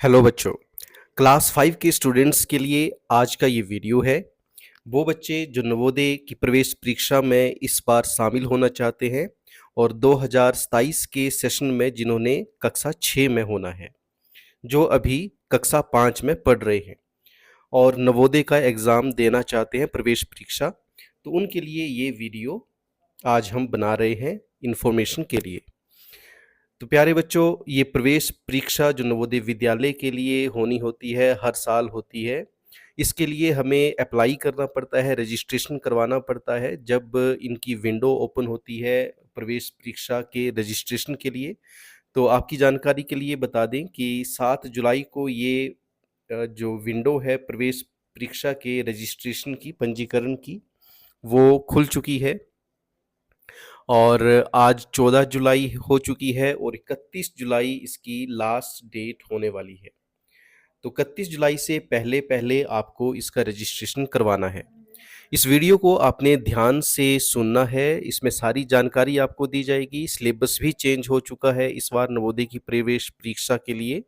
Hello बच्चों। Class 5 के students के लिए आज का ये वीडियो है। वो बच्चे जो नवोदय की प्रवेश परीक्षा में इस बार शामिल होना चाहते हैं और 2027 के सेशन में जिन्होंने कक्षा 6 में होना है, जो अभी कक्षा 5 में पढ़ रहे हैं और नवोदय का एग्ज़ाम देना चाहते हैं प्रवेश परीक्षा, तो उनके लिए ये वीडियो आज हम बना रहे हैं इन्फॉर्मेशन के लिए। तो प्यारे बच्चों, ये प्रवेश परीक्षा जो नवोदय विद्यालय के लिए होनी होती है, हर साल होती है। इसके लिए हमें अप्लाई करना पड़ता है, रजिस्ट्रेशन करवाना पड़ता है। जब इनकी विंडो ओपन होती है प्रवेश परीक्षा के रजिस्ट्रेशन के लिए, तो आपकी जानकारी के लिए बता दें कि 7 जुलाई को ये जो विंडो है प्रवेश परीक्षा के रजिस्ट्रेशन की, पंजीकरण की, वो खुल चुकी है और आज 14 जुलाई हो चुकी है और 31 जुलाई इसकी लास्ट डेट होने वाली है। तो 31 जुलाई से पहले-पहले आपको इसका रजिस्ट्रेशन करवाना है। इस वीडियो को आपने ध्यान से सुनना है, इसमें सारी जानकारी आपको दी जाएगी। सिलेबस भी चेंज हो चुका है इस बार नवोदय की प्रवेश परीक्षा के लिए।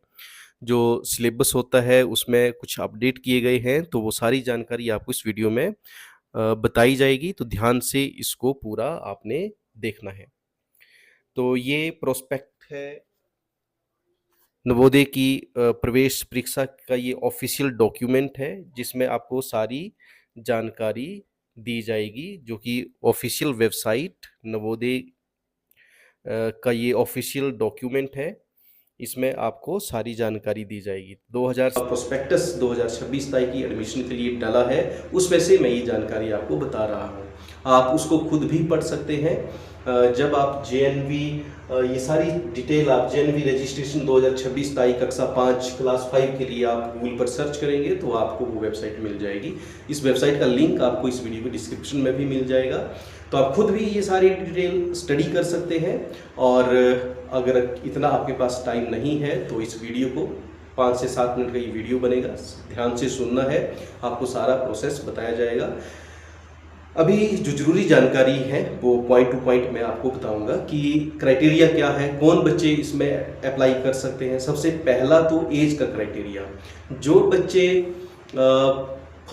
जो सिलेबस होता है उसमें कुछ अपडेट किए गए हैं, तो वो सारी जानकारी आपको इस वीडियो में बताई जाएगी, तो ध्यान से इसको पूरा आपने देखना है। तो ये प्रोस्पेक्ट है नवोदय की प्रवेश परीक्षा का, ये ऑफिशियल डॉक्यूमेंट है जिसमें आपको सारी जानकारी दी जाएगी, जो कि ऑफिशियल वेबसाइट नवोदय का ये ऑफिशियल डॉक्यूमेंट है। इसमें आपको सारी जानकारी दी जाएगी। 2000 प्रोस्पेक्टस 2026 तारीख की एडमिशन के लिए डाला है, उसमें से मैं ये जानकारी आपको बता रहा हूँ। आप उसको खुद भी पढ़ सकते हैं। जब आप जेएनवी ये सारी डिटेल आप जेएनवी रजिस्ट्रेशन 2026 तारीख कक्षा 5 क्लास 5 के लिए आप गूगल पर सर्च करेंगे तो आपको वो वेबसाइट मिल जाएगी। इस वेबसाइट का लिंक आपको इस वीडियो के डिस्क्रिप्शन में भी मिल जाएगा, तो आप खुद भी ये सारी डिटेल स्टडी कर सकते हैं। और अगर इतना आपके पास टाइम नहीं है तो इस वीडियो को 5 से 7 मिनट का ये वीडियो बनेगा, ध्यान से सुनना है, आपको सारा प्रोसेस बताया जाएगा। अभी जो जरूरी जानकारी है वो पॉइंट टू पॉइंट मैं आपको बताऊंगा कि क्राइटेरिया क्या है, कौन बच्चे इसमें अप्लाई कर सकते हैं। सबसे पहला तो एज का क्राइटेरिया, जो बच्चे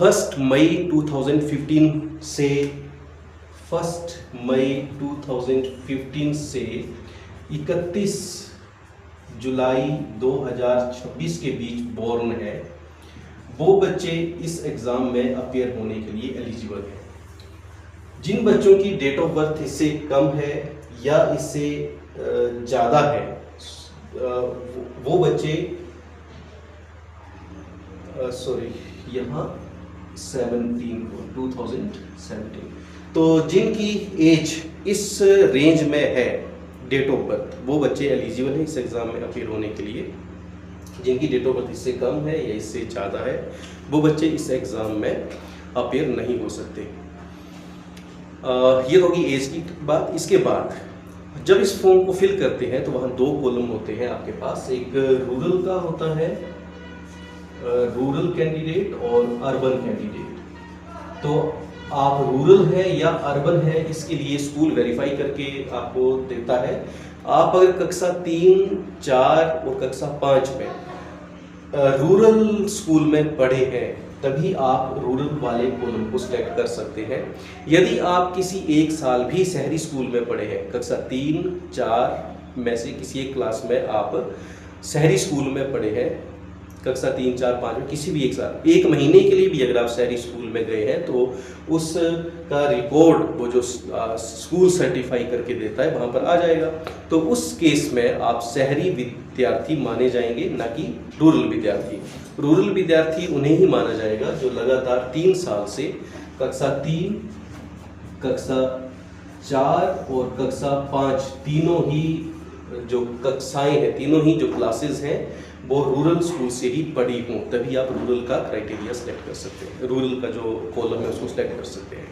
1 मई 2015 से 1 मई 2015 से 31 जुलाई 2026 के बीच बोर्न है, वो बच्चे इस एग्ज़ाम में अपीयर होने के लिए एलिजिबल हैं। जिन बच्चों की डेट ऑफ बर्थ इससे कम है या इससे ज़्यादा है, वो बच्चे यहाँ 2017, तो जिनकी एज इस रेंज में है डेट ऑफ बर्थ, वो बच्चे एलिजिबल हैं इस एग्ज़ाम में अपीयर होने के लिए। जिनकी डेट ऑफ बर्थ इससे कम है या इससे ज़्यादा है, वो बच्चे इस एग्ज़ाम में अपीयर नहीं हो सकते। ये होगी एज की बात। इसके बाद जब इस फॉर्म को फिल करते हैं तो वहाँ 2 कॉलम होते हैं आपके पास। एक रूरल का होता है, रूरल कैंडिडेट और अर्बन कैंडिडेट। तो आप रूरल है या अर्बन है, इसके लिए स्कूल वेरीफाई करके आपको देता है। आप अगर कक्षा 3, 4 और कक्षा 5 में रूरल स्कूल में पढ़े हैं तभी आप रूरल वाले कॉलम को सिलेक्ट कर सकते हैं। यदि आप किसी एक साल भी शहरी स्कूल में पढ़े हैं, कक्षा 3, 4 में से किसी एक क्लास में आप शहरी स्कूल में पढ़े हैं, कक्षा 3, 4, 5 में किसी भी एक साल, 1 महीने के लिए भी अगर आप शहरी स्कूल में गए हैं तो उसका रिकॉर्ड वो जो स्कूल सर्टिफाई करके देता है वहाँ पर आ जाएगा। तो उस केस में आप शहरी विद्यार्थी माने जाएंगे, ना कि रूरल विद्यार्थी। रूरल विद्यार्थी उन्हें ही माना जाएगा जो लगातार 3 साल से कक्षा 3, कक्षा 4 और कक्षा 5 तीनों ही जो कक्षाएं हैं, तीनों ही जो क्लासेस हैं वो रूरल स्कूल से ही पढ़ी हों, तभी आप रूरल का क्राइटेरिया सेलेक्ट कर सकते हैं, रूरल का जो कॉलम है उसको सेलेक्ट कर सकते हैं।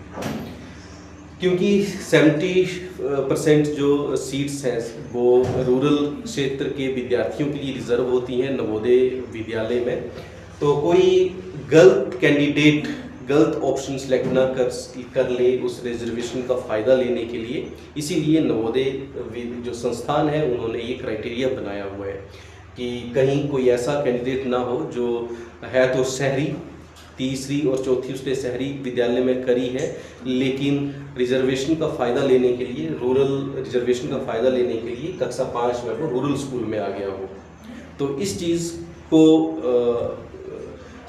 क्योंकि 70% जो सीट्स हैं वो रूरल क्षेत्र के विद्यार्थियों के लिए रिजर्व होती हैं नवोदय विद्यालय में, तो कोई गलत कैंडिडेट गलत ऑप्शन सेलेक्ट ना कर ले उस रिजर्वेशन का फ़ायदा लेने के लिए। इसीलिए नवोदय जो संस्थान है उन्होंने ये क्राइटेरिया बनाया हुआ है कि कहीं कोई ऐसा कैंडिडेट ना हो जो है तो शहरी, तीसरी और चौथी उसने शहरी विद्यालय में करी है, लेकिन रिजर्वेशन का फ़ायदा लेने के लिए, रूरल रिजर्वेशन का फ़ायदा लेने के लिए कक्षा 5 में वो रूरल स्कूल में आ गया हो। तो इस चीज़ को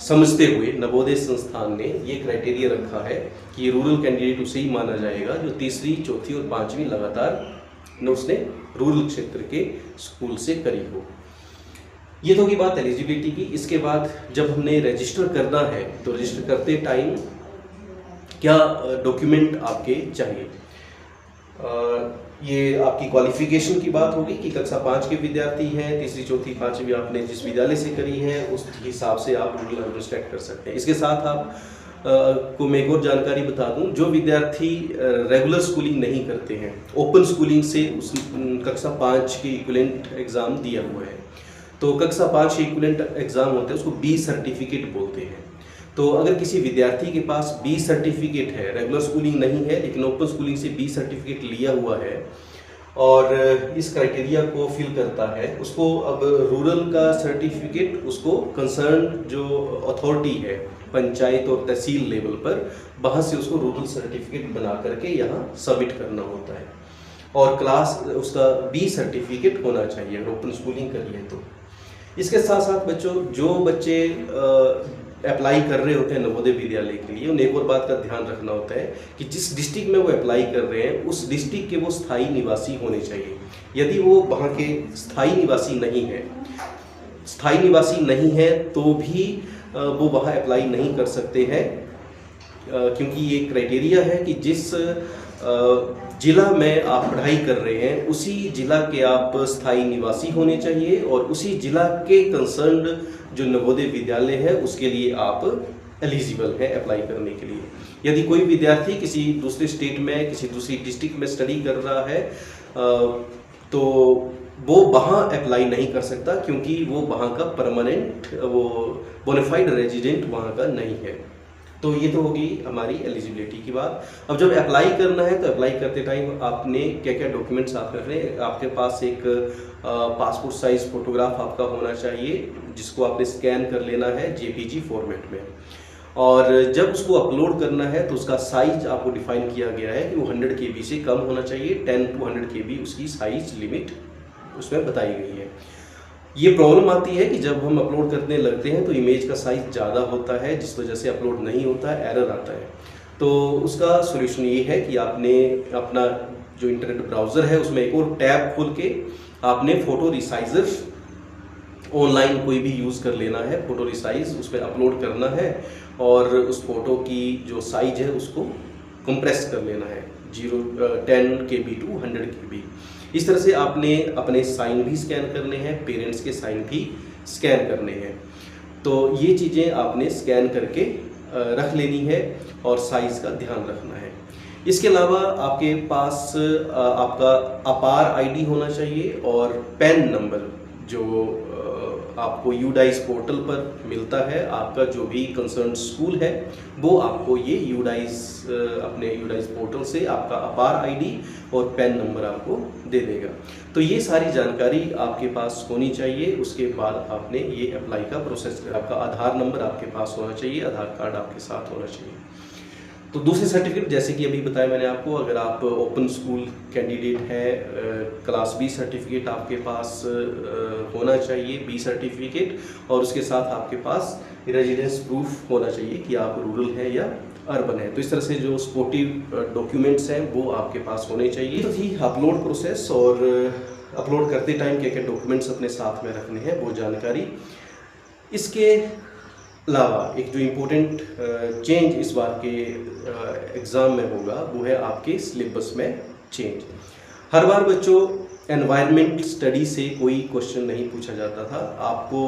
समझते हुए नवोदय संस्थान ने ये क्राइटेरिया रखा है कि रूरल कैंडिडेट उसे ही माना जाएगा जो तीसरी, चौथी और पाँचवीं लगातार न उसने रूरल क्षेत्र के स्कूल से करी हो। ये तो होगी बात एलिजिबिलिटी की। इसके बाद जब हमने रजिस्टर करना है तो रजिस्टर करते टाइम क्या डॉक्यूमेंट आपके चाहिए। ये आपकी क्वालिफिकेशन की बात होगी कि कक्षा 5 के विद्यार्थी हैं, तीसरी, चौथी, पाँचवीं आपने जिस विद्यालय से करी है उस हिसाब से आप रूरल अर्बन सेलेक्ट कर सकते हैं। इसके साथ आप को मैं एक और जानकारी बता दूं, जो विद्यार्थी रेगुलर स्कूलिंग नहीं करते हैं, ओपन स्कूलिंग से उस कक्षा 5 की इक्विवेलेंट एग्ज़ाम दिया हुआ है, तो कक्षा 5 के इक्विवेलेंट एग्ज़ाम होते हैं उसको बी सर्टिफिकेट बोलते हैं। तो अगर किसी विद्यार्थी के पास बी सर्टिफिकेट है, रेगुलर स्कूलिंग नहीं है लेकिन ओपन स्कूलिंग से बी सर्टिफिकेट लिया हुआ है और इस क्राइटेरिया को फिल करता है, उसको अब रूरल का सर्टिफिकेट उसको कंसर्न जो अथॉरिटी है पंचायत और तहसील लेवल पर, वहाँ से उसको रूरल सर्टिफिकेट बना करके यहाँ सबमिट करना होता है और क्लास उसका बी सर्टिफिकेट होना चाहिए अगर ओपन स्कूलिंग करी है तो। इसके साथ साथ बच्चों, जो बच्चे अप्लाई कर रहे होते हैं नवोदय विद्यालय के लिए, उन्हें एक और बात का ध्यान रखना होता है कि जिस डिस्ट्रिक्ट में वो अप्लाई कर रहे हैं उस डिस्ट्रिक्ट के वो स्थायी निवासी होने चाहिए। यदि वो वहाँ के स्थायी निवासी नहीं है तो भी वो वहाँ अप्लाई नहीं कर सकते हैं, क्योंकि ये क्राइटेरिया है कि जिस जिला में आप पढ़ाई कर रहे हैं उसी जिला के आप स्थायी निवासी होने चाहिए और उसी जिला के कंसर्न्ड जो नवोदय विद्यालय है उसके लिए आप एलिजिबल हैं अप्लाई करने के लिए। यदि कोई विद्यार्थी किसी दूसरे स्टेट में, किसी दूसरी डिस्ट्रिक्ट में स्टडी कर रहा है तो वो वहाँ अप्लाई नहीं कर सकता, क्योंकि वो वहाँ का परमानेंट, वो बोनाफाइड रेजिडेंट वहाँ का नहीं है। तो ये तो होगी हमारी एलिजिबिलिटी की बात। अब जब अप्लाई करना है तो अप्लाई करते टाइम आपने क्या क्या डॉक्यूमेंट्स साथ रखने हैं। आपके पास एक पासपोर्ट साइज फोटोग्राफ आपका होना चाहिए जिसको आपने स्कैन कर लेना है जेपीजी फॉर्मेट में, और जब उसको अपलोड करना है तो उसका साइज आपको डिफाइन किया गया है कि वो 100 KB से कम होना चाहिए। 10 to 100 KB उसकी साइज लिमिट उसमें बताई गई है। ये प्रॉब्लम आती है कि जब हम अपलोड करने लगते हैं तो इमेज का साइज़ ज़्यादा होता है, जिस वजह से अपलोड नहीं होता है, एरर आता है। तो उसका सॉल्यूशन ये है कि आपने अपना जो इंटरनेट ब्राउज़र है उसमें एक और टैब खोल के आपने फ़ोटो रिसाइज़र ऑनलाइन कोई भी यूज़ कर लेना है, फ़ोटो रिसाइज उसमें अपलोड करना है और उस फ़ोटो की जो साइज है उसको कंप्रेस कर लेना है 10 KB to 100 KB। इस तरह से आपने अपने साइन भी स्कैन करने हैं, पेरेंट्स के साइन भी स्कैन करने हैं। तो ये चीज़ें आपने स्कैन करके रख लेनी है और साइज़ का ध्यान रखना है। इसके अलावा आपके पास आपका अपार आईडी होना चाहिए और पैन नंबर जो आपको यूडाइस पोर्टल पर मिलता है। आपका जो भी कंसर्न स्कूल है वो आपको ये अपने यूडाइस पोर्टल से आपका अपार आईडी और पैन नंबर आपको दे देगा। तो ये सारी जानकारी आपके पास होनी चाहिए। उसके बाद आपने ये अप्लाई का प्रोसेस, आपका आधार नंबर आपके पास होना चाहिए, आधार कार्ड आपके साथ होना चाहिए। तो दूसरे सर्टिफिकेट जैसे कि अभी बताया मैंने आपको, अगर आप ओपन स्कूल कैंडिडेट हैं, क्लास बी सर्टिफिकेट आपके पास होना चाहिए, बी सर्टिफिकेट, और उसके साथ आपके पास रेजिडेंस प्रूफ होना चाहिए कि आप रूरल है या अर्बन है। तो इस तरह से जो सपोर्टिव डॉक्यूमेंट्स हैं वो आपके पास होने चाहिए। तो थी अपलोड प्रोसेस और अपलोड करते टाइम क्या क्या डॉक्यूमेंट्स अपने साथ में रखने हैं वो जानकारी। इसके अलावा एक जो इम्पोर्टेंट चेंज इस बार के एग्ज़ाम में होगा वो है आपके सिलेबस में चेंज। हर बार बच्चों एनवायरनमेंट स्टडी से कोई क्वेश्चन नहीं पूछा जाता था। आपको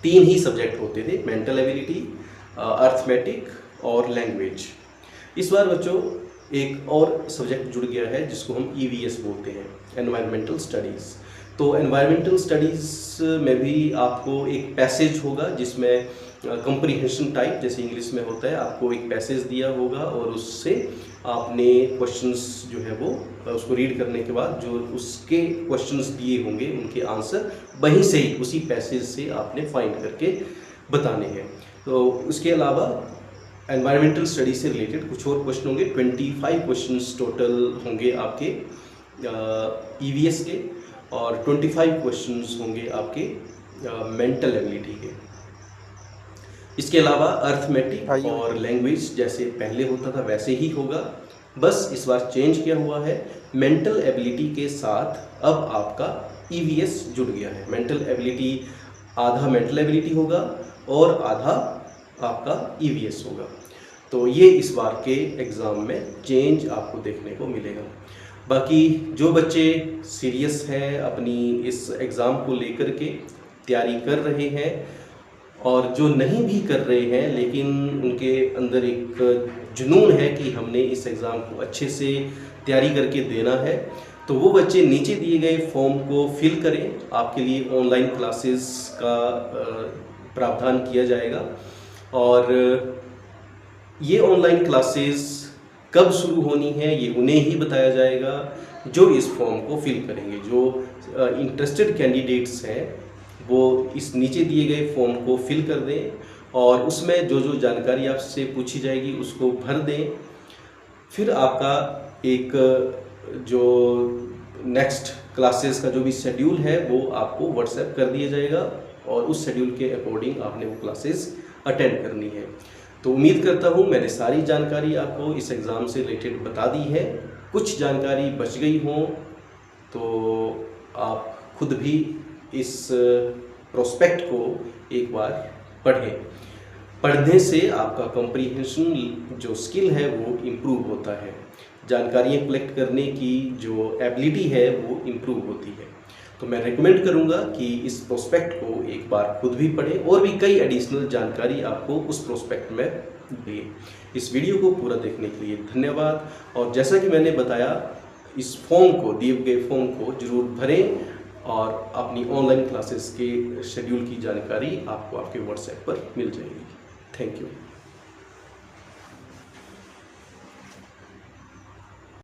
3 ही सब्जेक्ट होते थे, मेंटल एबिलिटी, अर्थमेटिक और लैंग्वेज। इस बार बच्चों एक और सब्जेक्ट जुड़ गया है जिसको हम EVS बोलते हैं, एनवायरमेंटल स्टडीज़। तो एनवायरमेंटल स्टडीज़ में भी आपको एक पैसेज होगा जिसमें कंप्रीहेंशन टाइप जैसे इंग्लिश में होता है, आपको एक पैसेज दिया होगा और उससे आपने क्वेश्चंस जो है वो उसको रीड करने के बाद जो उसके क्वेश्चंस दिए होंगे उनके आंसर वहीं से ही उसी पैसेज से आपने फाइंड करके बताने हैं। तो उसके अलावा एनवायरमेंटल स्टडी से रिलेटेड कुछ और क्वेश्चन होंगे। 25 क्वेश्चंस टोटल होंगे आपके EVS के, और 25 क्वेश्चंस होंगे आपके मेंटल एबिलिटी के। इसके अलावा अर्थमेटिक और लैंग्वेज जैसे पहले होता था वैसे ही होगा, बस इस बार चेंज किया हुआ है। मेंटल एबिलिटी के साथ अब आपका EVS जुड़ गया है। मेंटल एबिलिटी आधा मेंटल एबिलिटी होगा और आधा आपका EVS होगा। तो ये इस बार के एग्ज़ाम में चेंज आपको देखने को मिलेगा। बाकी जो बच्चे सीरियस हैं अपनी इस एग्ज़ाम को लेकर के तैयारी कर रहे हैं, और जो नहीं भी कर रहे हैं लेकिन उनके अंदर एक जुनून है कि हमने इस एग्ज़ाम को अच्छे से तैयारी करके देना है, तो वो बच्चे नीचे दिए गए फॉर्म को फिल करें। आपके लिए ऑनलाइन क्लासेस का प्रावधान किया जाएगा, और ये ऑनलाइन क्लासेस कब शुरू होनी है ये उन्हें ही बताया जाएगा जो इस फॉर्म को फिल करेंगे। जो इंटरेस्टेड कैंडिडेट्स हैं वो इस नीचे दिए गए फॉर्म को फिल कर दें, और उसमें जो जो जानकारी आपसे पूछी जाएगी उसको भर दें। फिर आपका एक जो नेक्स्ट क्लासेस का जो भी शेड्यूल है वो आपको व्हाट्सएप कर दिया जाएगा, और उस शेड्यूल के अकॉर्डिंग आपने वो क्लासेस अटेंड करनी है। तो उम्मीद करता हूँ मैंने सारी जानकारी आपको इस एग्ज़ाम से रिलेटेड बता दी है। कुछ जानकारी बच गई हो तो आप खुद भी इस प्रोस्पेक्ट को एक बार पढ़ें। पढ़ने से आपका कॉम्प्रिहेंशन जो स्किल है वो इम्प्रूव होता है, जानकारियाँ कलेक्ट करने की जो एबिलिटी है वो इम्प्रूव होती है। तो मैं रेकमेंड करूंगा कि इस प्रोस्पेक्ट को एक बार खुद भी पढ़ें, और भी कई एडिशनल जानकारी आपको उस प्रोस्पेक्ट में दें। इस वीडियो को पूरा देखने के लिए धन्यवाद, और जैसा कि मैंने बताया इस फॉर्म को, दिए गए फॉर्म को जरूर भरें, और अपनी ऑनलाइन क्लासेस के शेड्यूल की जानकारी आपको आपके व्हाट्सएप पर मिल जाएगी। Thank you.